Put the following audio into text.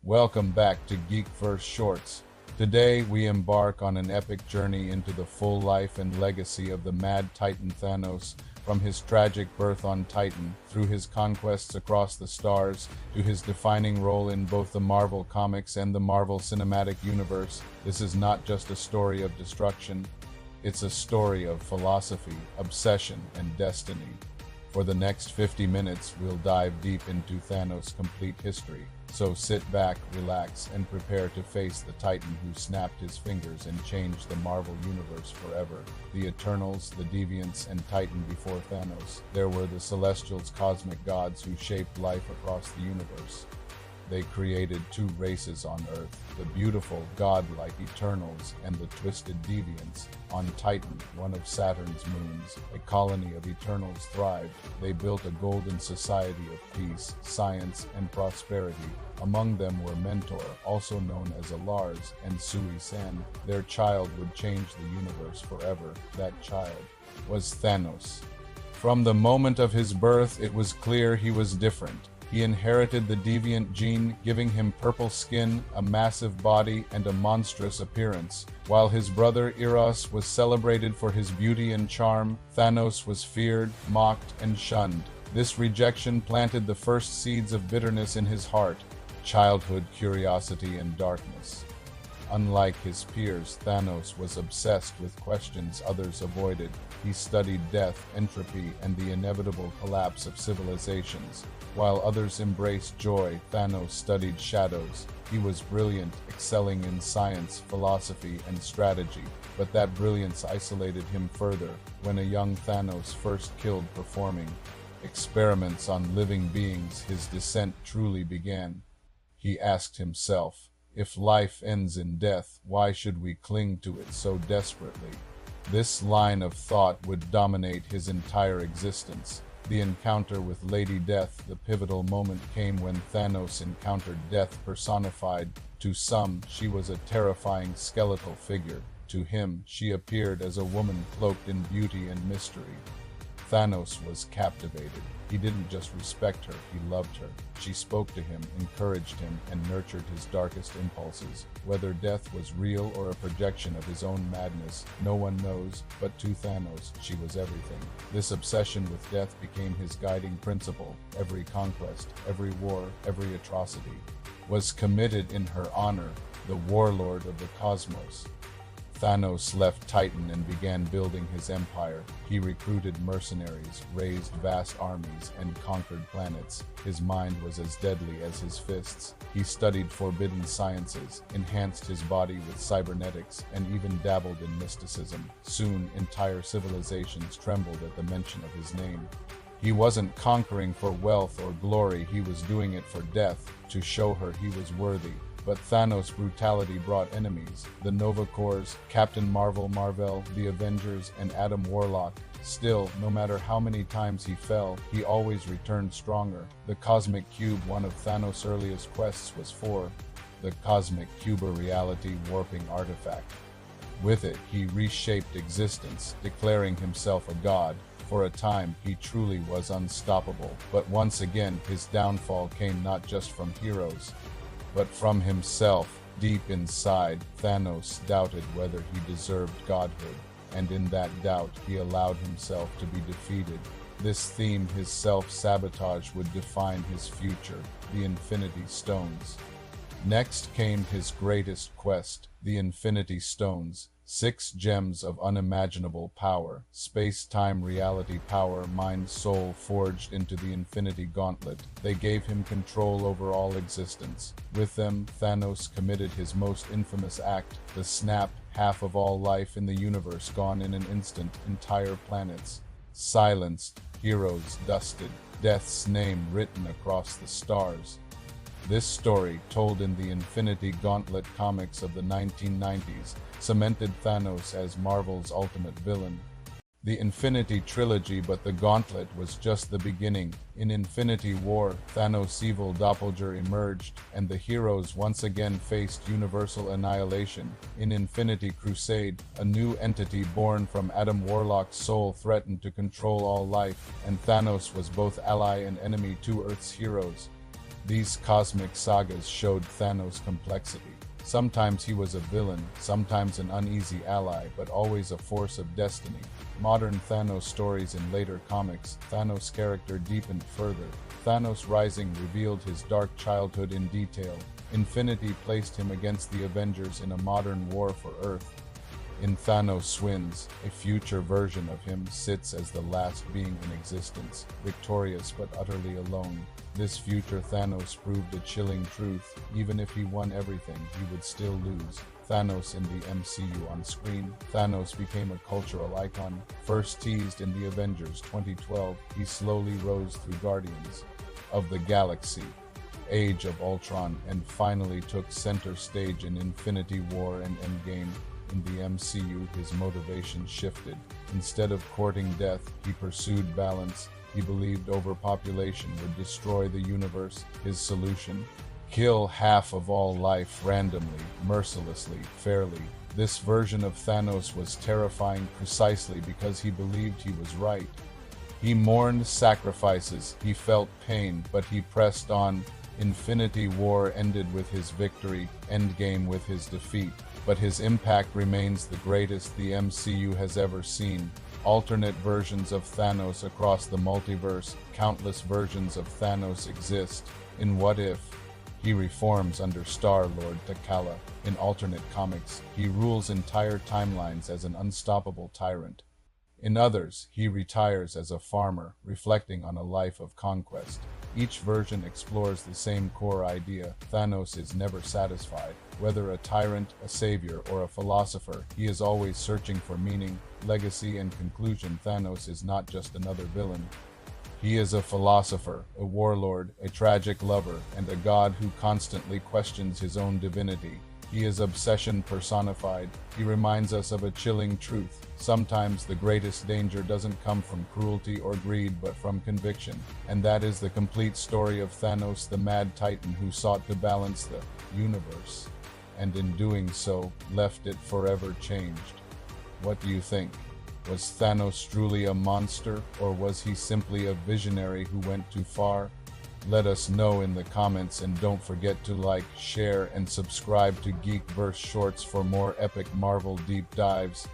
Welcome back to Geek Verse Shorts. Today we embark on an epic journey into the full life and legacy of the mad Titan Thanos, from his tragic birth on Titan, through his conquests across the stars, to his defining role in both the Marvel Comics and the Marvel Cinematic Universe. This is not just a story of destruction, it's a story of philosophy, obsession, and destiny. For the next 50 minutes, we'll dive deep into Thanos' complete history. So sit back, relax, and prepare to face the Titan who snapped his fingers and changed the Marvel Universe forever. The Eternals, the Deviants, and Titan before Thanos. There were the Celestials, cosmic gods who shaped life across the universe. They created two races on Earth, the beautiful, godlike Eternals and the twisted Deviants. On Titan, one of Saturn's moons, a colony of Eternals thrived. They built a golden society of peace, science, and prosperity. Among them were Mentor, also known as Alars, and Sui San. Their child would change the universe forever. That child was Thanos. From the moment of his birth, it was clear he was different. He inherited the Deviant gene, giving him purple skin, a massive body, and a monstrous appearance. While his brother Eros was celebrated for his beauty and charm, Thanos was feared, mocked, and shunned. This rejection planted the first seeds of bitterness in his heart, childhood curiosity and darkness. Unlike his peers, Thanos was obsessed with questions others avoided. He studied death, entropy, and the inevitable collapse of civilizations. While others embraced joy, Thanos studied shadows. He was brilliant, excelling in science, philosophy, and strategy. But that brilliance isolated him further. When a young Thanos first killed performing experiments on living beings, his descent truly began. He asked himself, if life ends in death, why should we cling to it so desperately? This line of thought would dominate his entire existence. The encounter with Lady Death, the pivotal moment, came when Thanos encountered death personified. To some, she was a terrifying skeletal figure. To him, she appeared as a woman cloaked in beauty and mystery. Thanos was captivated. He didn't just respect her, he loved her. She spoke to him, encouraged him, and nurtured his darkest impulses. Whether death was real or a projection of his own madness, no one knows, but to Thanos, she was everything. This obsession with death became his guiding principle. Every conquest, every war, every atrocity was committed in her honor, the warlord of the cosmos. Thanos left Titan and began building his empire. He recruited mercenaries, raised vast armies, and conquered planets. His mind was as deadly as his fists. He studied forbidden sciences, enhanced his body with cybernetics, and even dabbled in mysticism. Soon, entire civilizations trembled at the mention of his name. He wasn't conquering for wealth or glory, he was doing it for death, to show her he was worthy. But Thanos' brutality brought enemies, the Nova Corps, Captain Marvel, the Avengers, and Adam Warlock. Still, no matter how many times he fell, he always returned stronger. The Cosmic Cube, one of Thanos' earliest quests, was for the Cosmic Cube, a reality warping artifact. With it, he reshaped existence, declaring himself a god. For a time, he truly was unstoppable. But once again, his downfall came not just from heroes, but from himself. Deep inside, Thanos doubted whether he deserved godhood, and in that doubt, he allowed himself to be defeated. This theme, his self-sabotage, would define his future, the Infinity Stones. Next came his greatest quest, the Infinity Stones. 6 gems of unimaginable power, space-time reality power, mind, soul forged into the Infinity Gauntlet. They gave him control over all existence. With them, Thanos committed his most infamous act, the snap. Half of all life in the universe gone in an instant, entire planets silenced, heroes dusted, death's name written across the stars. This story, told in the Infinity Gauntlet comics of the 1990s, cemented Thanos as Marvel's ultimate villain. The Infinity Trilogy, but the Gauntlet was just the beginning. In Infinity War, Thanos' evil doppelganger emerged, and the heroes once again faced universal annihilation. In Infinity Crusade, a new entity born from Adam Warlock's soul threatened to control all life, and Thanos was both ally and enemy to Earth's heroes. These cosmic sagas showed Thanos' complexity. Sometimes he was a villain, sometimes an uneasy ally, but always a force of destiny. Modern Thanos stories in later comics, Thanos' character deepened further. Thanos Rising revealed his dark childhood in detail. Infinity placed him against the Avengers in a modern war for Earth. In Thanos Wins, a future version of him sits as the last being in existence, victorious but utterly alone. This future Thanos proved a chilling truth. Even if he won everything, he would still lose. Thanos in the MCU on screen. Thanos became a cultural icon. First teased in the Avengers 2012, he slowly rose through Guardians of the Galaxy, Age of Ultron, and finally took center stage in Infinity War and Endgame. In the MCU, his motivation shifted. Instead of courting death, he pursued balance. He believed overpopulation would destroy the universe. His solution? Kill half of all life randomly, mercilessly, fairly. This version of Thanos was terrifying precisely because he believed he was right. He mourned sacrifices, he felt pain, but he pressed on. Infinity War ended with his victory, Endgame with his defeat, but his impact remains the greatest the MCU has ever seen. Alternate versions of Thanos across the multiverse, countless versions of Thanos exist. In What If, he reforms under Star-Lord T'Challa. In alternate comics, he rules entire timelines as an unstoppable tyrant. In others, he retires as a farmer, reflecting on a life of conquest. Each version explores the same core idea: Thanos is never satisfied. Whether a tyrant, a savior, or a philosopher, he is always searching for meaning, legacy, and conclusion. Thanos is not just another villain. He is a philosopher, a warlord, a tragic lover, and a god who constantly questions his own divinity. He is obsession personified. He reminds us of a chilling truth. Sometimes the greatest danger doesn't come from cruelty or greed, but from conviction. And that is the complete story of Thanos, the mad titan who sought to balance the universe, and in doing so, left it forever changed. What do you think? Was Thanos truly a monster, or was he simply a visionary who went too far? Let us know in the comments, and don't forget to like, share, and subscribe to Geek Verse Shorts for more epic Marvel deep dives.